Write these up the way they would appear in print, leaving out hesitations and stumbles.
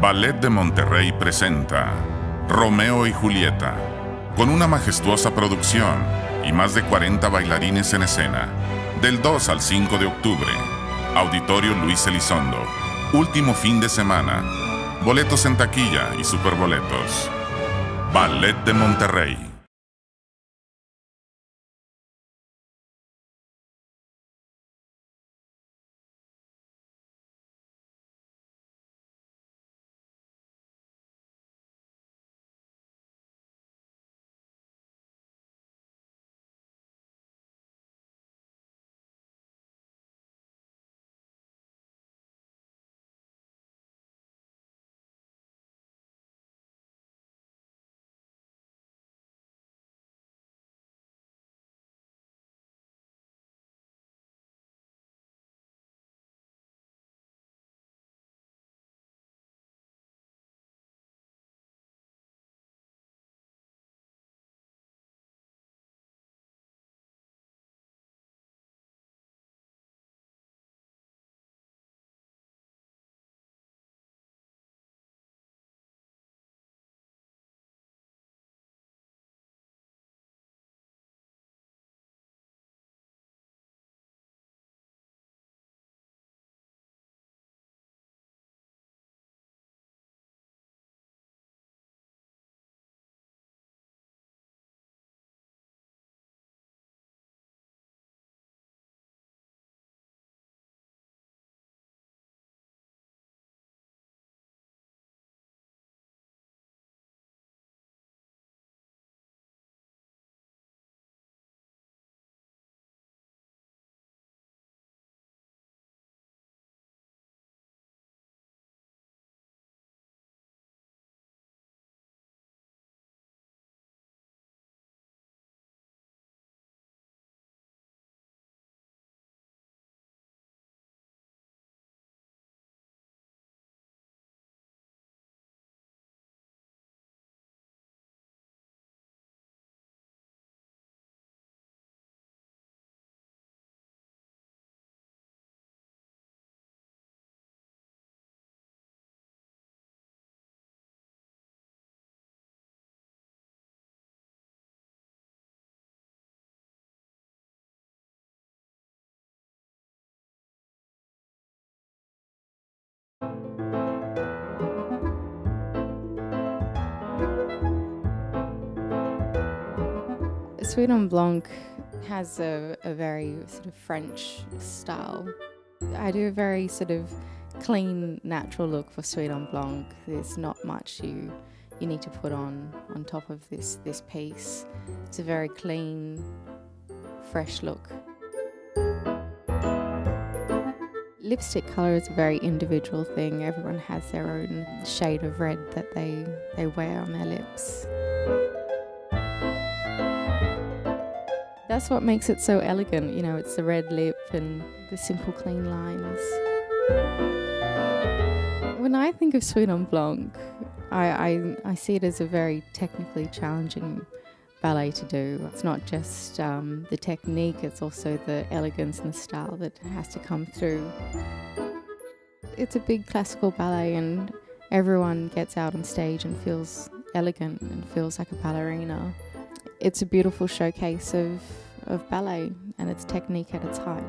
Ballet de Monterrey presenta Romeo y Julieta, con una majestuosa producción y más de 40 bailarines en escena, del 2 al 5 de octubre, Auditorio Luis Elizondo, último fin de semana, boletos en taquilla y superboletos. Ballet de Monterrey. Sauvignon Blanc has a very sort of French style. I do a very sort of clean, natural look for Sauvignon Blanc. There's not much you need to put on top of this piece. It's a very clean, fresh look. Lipstick colour is a very individual thing. Everyone has their own shade of red that they wear on their lips. That's what makes it so elegant, you know, it's the red lip and the simple clean lines. When I think of Sauvignon Blanc, I see it as a very technically challenging ballet to do. It's not just the technique, it's also the elegance and the style that has to come through. It's a big classical ballet and everyone gets out on stage and feels elegant and feels like a ballerina. It's a beautiful showcase of ballet and its technique at its height.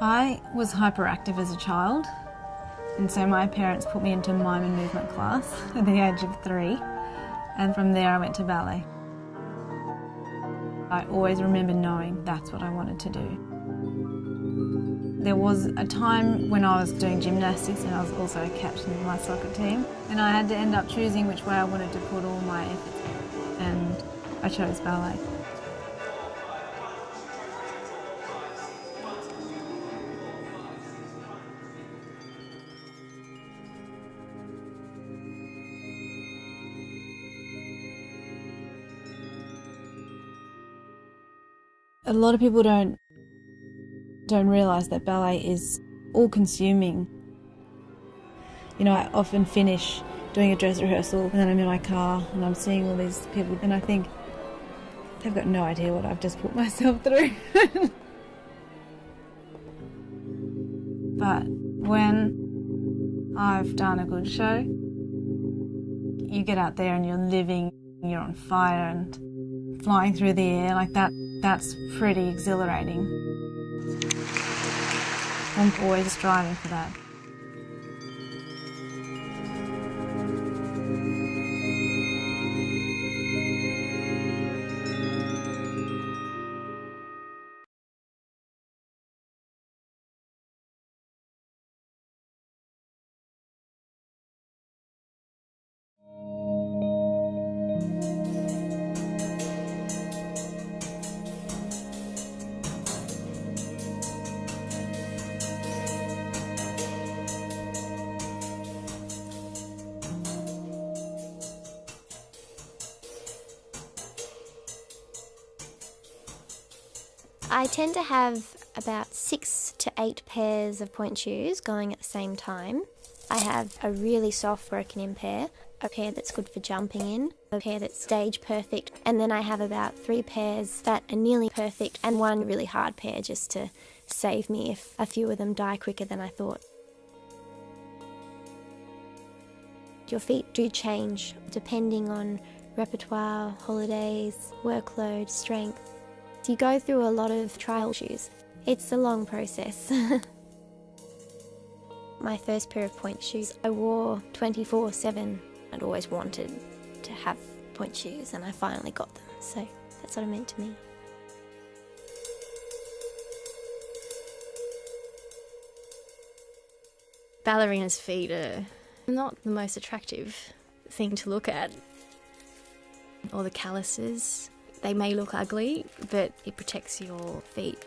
I was hyperactive as a child, and so my parents put me into mime and movement class at the age of 3, and from there I went to ballet. I always remember knowing that's what I wanted to do. There was a time when I was doing gymnastics and I was also a captain of my soccer team, and I had to end up choosing which way I wanted to put all my efforts, and I chose ballet. A lot of people don't realise that ballet is all-consuming. You know, I often finish doing a dress rehearsal and then I'm in my car and I'm seeing all these people and I think they've got no idea what I've just put myself through. But when I've done a good show, you get out there and you're living, you're on fire and flying through the air like that. That's pretty exhilarating. I'm always striving for that. I tend to have about 6 to 8 pairs of pointe shoes going at the same time. I have a really soft broken in pair, a pair that's good for jumping in, a pair that's stage perfect, and then I have about 3 pairs that are nearly perfect and 1 really hard pair just to save me if a few of them die quicker than I thought. Your feet do change depending on repertoire, holidays, workload, strength. You go through a lot of trial shoes. It's a long process. My first pair of pointe shoes I wore 24/7. I'd always wanted to have pointe shoes and I finally got them, so that's what it meant to me. Ballerina's feet are not the most attractive thing to look at. Or the calluses. They may look ugly, but it protects your feet.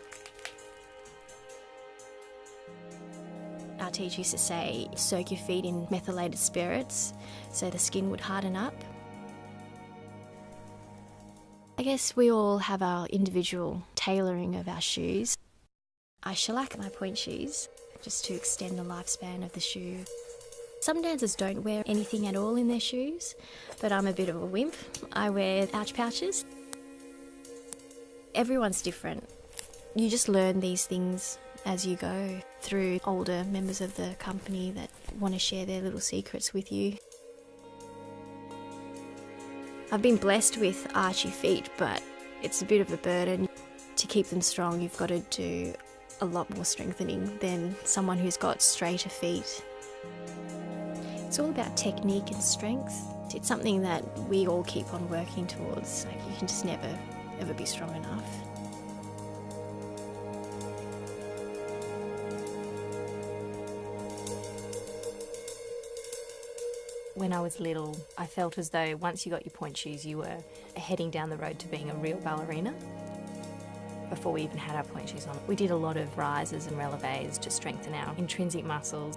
Our teacher used to say, soak your feet in methylated spirits so the skin would harden up. I guess we all have our individual tailoring of our shoes. I shellac my pointe shoes just to extend the lifespan of the shoe. Some dancers don't wear anything at all in their shoes, but I'm a bit of a wimp. I wear ouch pouches. Everyone's different. You just learn these things as you go through older members of the company that want to share their little secrets with you. I've been blessed with archy feet, but it's a bit of a burden. To keep them strong, you've got to do a lot more strengthening than someone who's got straighter feet. It's all about technique and strength. It's something that we all keep on working towards. Like, you can just never ever be strong enough. When I was little, I felt as though once you got your pointe shoes, you were heading down the road to being a real ballerina. Before we even had our pointe shoes on, we did a lot of rises and relevés to strengthen our intrinsic muscles.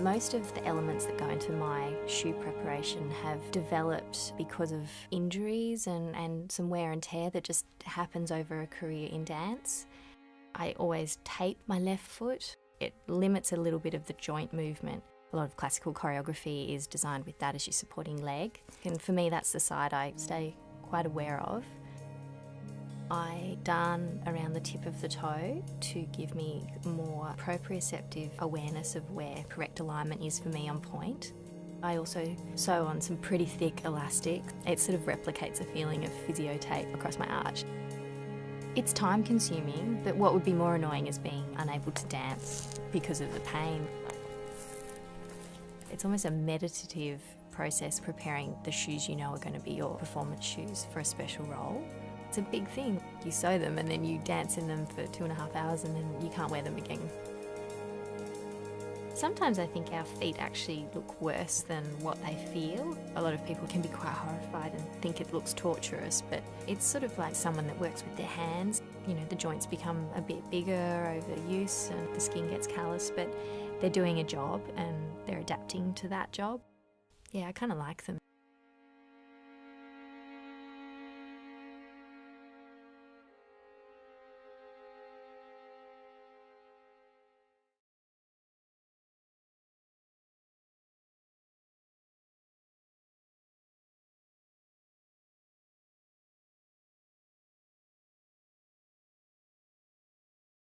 Most of the elements that go into my shoe preparation have developed because of injuries and some wear and tear that just happens over a career in dance. I always tape my left foot. It limits a little bit of the joint movement. A lot of classical choreography is designed with that as your supporting leg. And for me, that's the side I stay quite aware of. I darn around the tip of the toe to give me more proprioceptive awareness of where correct alignment is for me on pointe. I also sew on some pretty thick elastic. It sort of replicates a feeling of physio tape across my arch. It's time consuming, but what would be more annoying is being unable to dance because of the pain. It's almost a meditative process preparing the shoes you know are going to be your performance shoes for a special role. It's a big thing. You sew them and then you dance in them for 2.5 hours and then you can't wear them again. Sometimes I think our feet actually look worse than what they feel. A lot of people can be quite horrified and think it looks torturous, but it's sort of like someone that works with their hands. You know, the joints become a bit bigger over use and the skin gets callous, but they're doing a job and they're adapting to that job. Yeah, I kind of like them.